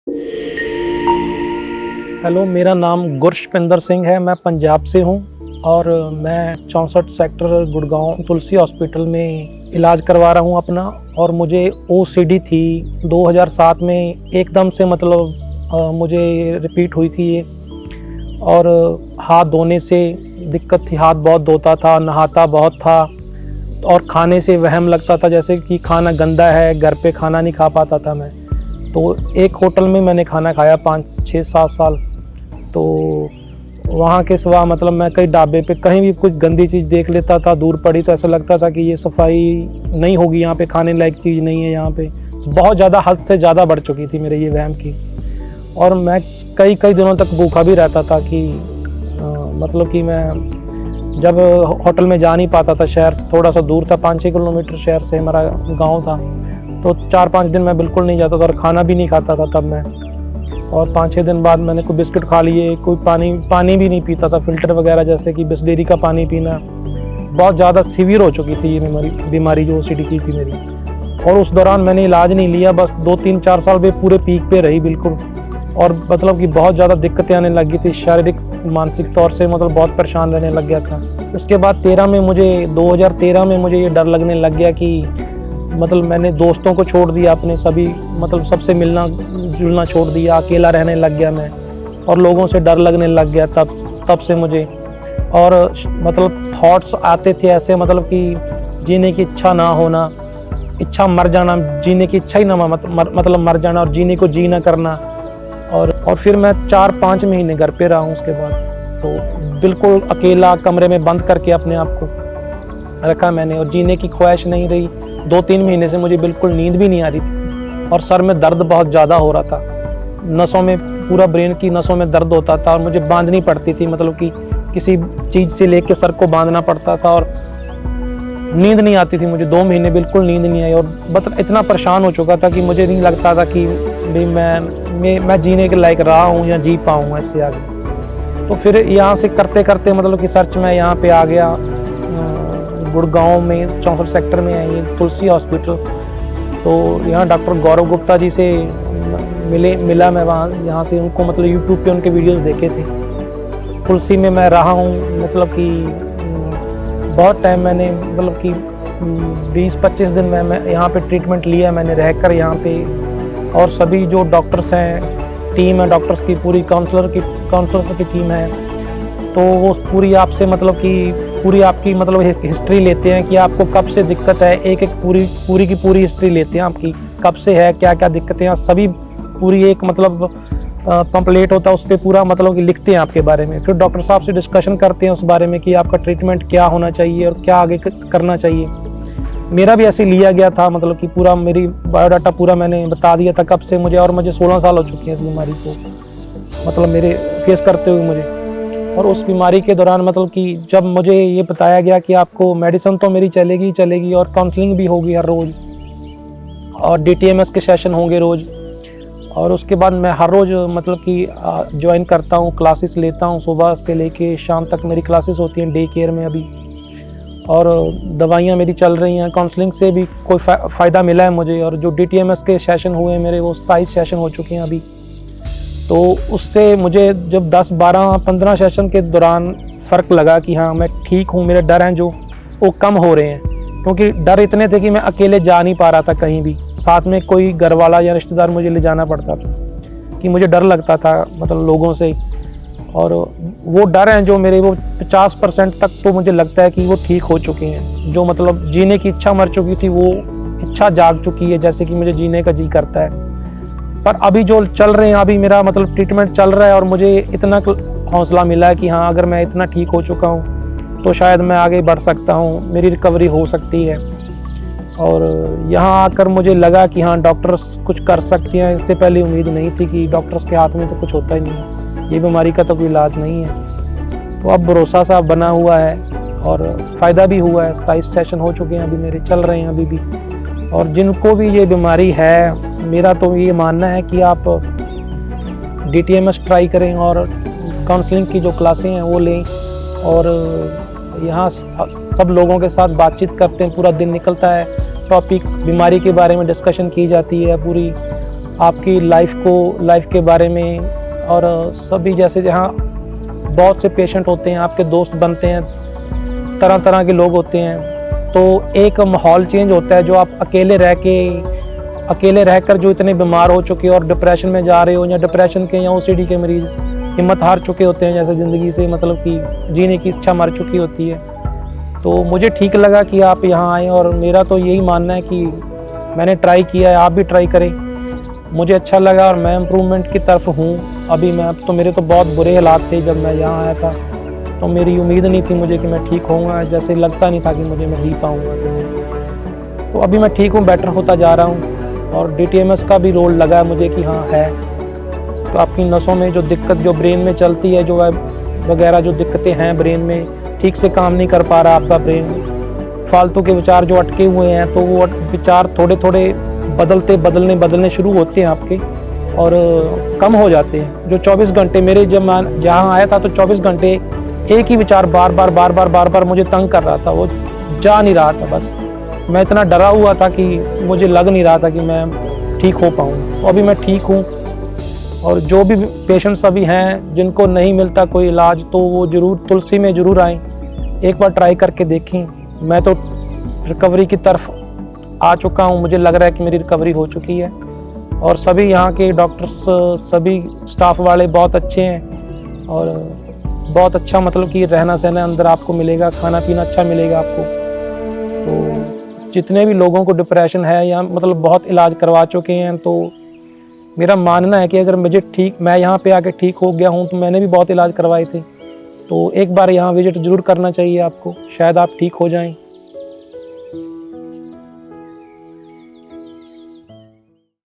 Hello, मेरा नाम गुरशपिंदर सिंह है। मैं पंजाब से हूँ और मैं 64 सेक्टर गुड़गांव तुलसी हॉस्पिटल में इलाज करवा रहा हूँ अपना। और मुझे ओसीडी थी 2007 में एकदम से, मतलब मुझे रिपीट हुई थी ये। और हाथ धोने से दिक्कत थी, हाथ बहुत धोता था, नहाता बहुत था और खाने से वहम लगता था जैसे कि खाना गंदा है, घर पे खाना नहीं खा पाता था मैं। तो एक होटल में मैंने खाना खाया 5, 6, 7 साल। तो वहाँ के सिवा मतलब मैं कई ढाबे पे कहीं भी कुछ गंदी चीज़ देख लेता था, दूर पड़ी तो ऐसा लगता था कि ये सफाई नहीं होगी, यहाँ पे खाने लायक चीज़ नहीं है। यहाँ पे बहुत ज़्यादा, हद से ज़्यादा बढ़ चुकी थी मेरे ये वहम की। और मैं कई दिनों तक भूखा भी रहता था कि मतलब कि मैं जब होटल में जा नहीं पाता था, शहर से थोड़ा सा दूर था, 5-6 किलोमीटर शहर से हमारा गाँव था, तो 4-5 दिन मैं बिल्कुल नहीं जाता था और खाना भी नहीं खाता था तब मैं। और 5-6 दिन बाद मैंने कोई बिस्किट खा लिए, कोई पानी भी नहीं पीता था, फ़िल्टर वगैरह जैसे कि बिस्लेरी का पानी पीना। बहुत ज़्यादा सीवियर हो चुकी थी ये बीमारी जो ओसीडी की थी मेरी। और उस दौरान मैंने इलाज नहीं लिया, बस 2-3-4 साल में पूरे पीक पे रही बिल्कुल। और मतलब कि बहुत ज़्यादा दिक्कतें आने लगी थी, शारीरिक मानसिक तौर से मतलब बहुत परेशान रहने लग गया था। उसके बाद 2013 में मुझे ये डर लगने लग गया कि मतलब मैंने दोस्तों को छोड़ दिया अपने, सभी मतलब सबसे मिलना जुलना छोड़ दिया, अकेला रहने लग गया मैं और लोगों से डर लगने लग गया तब से मुझे। और मतलब थॉट्स आते थे ऐसे, मतलब कि जीने की इच्छा ना होना, इच्छा मर जाना, जीने की इच्छा ही ना मतलब मर जाना और जीने को जी ना करना। और फिर मैं 4-5 महीने घर पे रहा हूँ उसके बाद। तो बिल्कुल अकेला कमरे में बंद करके अपने आप को रखा मैंने और जीने की ख्वाहिश नहीं रही। 2-3 महीने से मुझे बिल्कुल नींद भी नहीं आ रही थी और सर में दर्द बहुत ज़्यादा हो रहा था, नसों में, पूरा ब्रेन की नसों में दर्द होता था और मुझे बांधनी पड़ती थी, मतलब कि किसी चीज़ से लेके सर को बांधना पड़ता था और नींद नहीं आती थी मुझे। 2 महीने बिल्कुल नींद नहीं आई और इतना परेशान हो चुका था कि मुझे नहीं लगता था कि भाई मैं जीने के लायक रहा हूँ या जी पाऊँगा इससे आगे। तो फिर यहाँ से करते करते मतलब कि सर्च में यहाँ पे आ गया, गुड़गांव में 64 सेक्टर में है ये तुलसी हॉस्पिटल। तो यहाँ डॉक्टर गौरव गुप्ता जी से मिला मैं वहाँ, यहाँ से उनको मतलब यूट्यूब पे उनके वीडियोस देखे थे। तुलसी में मैं रहा हूँ, मतलब कि बहुत टाइम मैंने, मतलब कि 20-25 दिन में मैं यहाँ पे ट्रीटमेंट लिया मैंने रहकर यहाँ पे। और सभी जो डॉक्टर्स हैं, टीम है डॉक्टर्स की, पूरी काउंसलर्स की टीम है, तो वो पूरी आपसे मतलब कि पूरी आपकी मतलब हिस्ट्री लेते हैं कि आपको कब से दिक्कत है। एक पूरी की पूरी हिस्ट्री लेते हैं आपकी, कब से है, क्या क्या दिक्कतें हैं, सभी पूरी एक मतलब पम्पलेट होता है, उस पर पूरा मतलब कि लिखते हैं आपके बारे में। फिर डॉक्टर साहब से डिस्कशन करते हैं उस बारे में कि आपका ट्रीटमेंट क्या होना चाहिए और क्या आगे करना चाहिए। मेरा भी ऐसे लिया गया था, मतलब कि पूरा मेरी बायोडाटा पूरा मैंने बता दिया था कब से मुझे। और मुझे 16 साल हो चुके हैं इस बीमारी को, मतलब मेरे फेस करते हुए मुझे। और उस बीमारी के दौरान मतलब कि जब मुझे ये बताया गया कि आपको मेडिसिन तो मेरी चलेगी और काउंसलिंग भी होगी हर रोज़ और DTMS के सेशन होंगे रोज़। और उसके बाद मैं हर रोज़ मतलब कि ज्वाइन करता हूँ, क्लासेस लेता हूँ, सुबह से लेके शाम तक मेरी क्लासेस होती हैं डे केयर में अभी। और दवाइयाँ मेरी चल रही हैं, काउंसलिंग से भी कोई फ़ायदा मिला है मुझे। और जो DTMS के सेशन हुए हैं मेरे, वो 27 सेशन हो चुके हैं अभी। तो उससे मुझे जब 10, 12, 15 सेशन के दौरान फ़र्क लगा कि हाँ मैं ठीक हूँ, मेरे डर हैं जो वो कम हो रहे हैं। क्योंकि डर इतने थे कि मैं अकेले जा नहीं पा रहा था कहीं भी, साथ में कोई घर वाला या रिश्तेदार मुझे ले जाना पड़ता था कि मुझे डर लगता था मतलब लोगों से। और वो डर हैं जो मेरे, वो 50% तक तो मुझे लगता है कि वो ठीक हो चुके हैं। जो मतलब जीने की इच्छा मर चुकी थी, वो इच्छा जाग चुकी है, जैसे कि मुझे जीने का जी करता है। पर अभी जो चल रहे हैं, अभी मेरा मतलब ट्रीटमेंट चल रहा है और मुझे इतना हौसला मिला है कि हाँ अगर मैं इतना ठीक हो चुका हूँ तो शायद मैं आगे बढ़ सकता हूँ, मेरी रिकवरी हो सकती है। और यहाँ आकर मुझे लगा कि हाँ डॉक्टर्स कुछ कर सकते हैं। इससे पहले उम्मीद नहीं थी कि डॉक्टर्स के हाथ में तो कुछ होता ही नहीं है, ये बीमारी का तो कोई इलाज नहीं है। तो अब भरोसा सा बना हुआ है और फ़ायदा भी हुआ है। 27 सेशन हो चुके हैं अभी मेरे, चल रहे हैं अभी भी। और जिनको भी ये बीमारी है, मेरा तो ये मानना है कि आप DTMS ट्राई करें और काउंसलिंग की जो क्लासें हैं वो लें। और यहाँ सब लोगों के साथ बातचीत करते हैं, पूरा दिन निकलता है, टॉपिक बीमारी के बारे में डिस्कशन की जाती है पूरी। आपकी लाइफ के बारे में, और सभी जैसे जहाँ बहुत से पेशेंट होते हैं, आपके दोस्त बनते हैं, तरह तरह के लोग होते हैं, तो एक माहौल चेंज होता है। जो आप अकेले रहकर जो इतने बीमार हो चुके हो और डिप्रेशन में जा रहे हो, या डिप्रेशन के या ओसीडी के मरीज़ हिम्मत हार चुके होते हैं, जैसे ज़िंदगी से मतलब कि जीने की इच्छा मर चुकी होती है, तो मुझे ठीक लगा कि आप यहाँ आएँ। और मेरा तो यही मानना है कि मैंने ट्राई किया है, आप भी ट्राई करें। मुझे अच्छा लगा और मैं इम्प्रूवमेंट की तरफ हूँ। अभी मेरे तो बहुत बुरे हालात थे जब मैं यहाँ आया था, तो मेरी उम्मीद नहीं थी मुझे कि मैं ठीक होऊंगा, जैसे लगता नहीं था कि मैं जी पाऊँगा। तो अभी मैं ठीक हूँ, बेटर होता जा रहा हूँ। और DTMS का भी रोल लगा है मुझे कि हाँ है, तो आपकी नसों में जो दिक्कत जो ब्रेन में चलती है, जो वगैरह जो दिक्कतें हैं ब्रेन में, ठीक से काम नहीं कर पा रहा आपका ब्रेन, फालतू के विचार जो अटके हुए हैं, तो वो विचार थोड़े थोड़े बदलने शुरू होते हैं आपके, और कम हो जाते हैं। जो 24 घंटे मेरे जब मैं जहाँ आया था, तो 24 घंटे एक ही विचार बार बार मुझे तंग कर रहा था, वो जा नहीं रहा था। बस मैं इतना डरा हुआ था कि मुझे लग नहीं रहा था कि मैं ठीक हो पाऊँ। तो अभी मैं ठीक हूँ। और जो भी पेशेंट्स अभी हैं जिनको नहीं मिलता कोई इलाज, तो वो ज़रूर तुलसी में ज़रूर आएँ, एक बार ट्राई करके देखें। मैं तो रिकवरी की तरफ आ चुका हूँ, मुझे लग रहा है कि मेरी रिकवरी हो चुकी है। और सभी यहाँ के डॉक्टर्स, सभी स्टाफ वाले बहुत अच्छे हैं, और बहुत अच्छा मतलब कि रहना सहना अंदर आपको मिलेगा, खाना पीना अच्छा मिलेगा आपको। तो जितने भी लोगों को डिप्रेशन है या मतलब बहुत इलाज करवा चुके हैं, तो मेरा मानना है कि अगर मैं यहाँ पे आके ठीक हो गया हूँ, तो मैंने भी बहुत इलाज करवाए थे, तो एक बार यहाँ विजिट ज़रूर करना चाहिए आपको, शायद आप ठीक हो जाएं।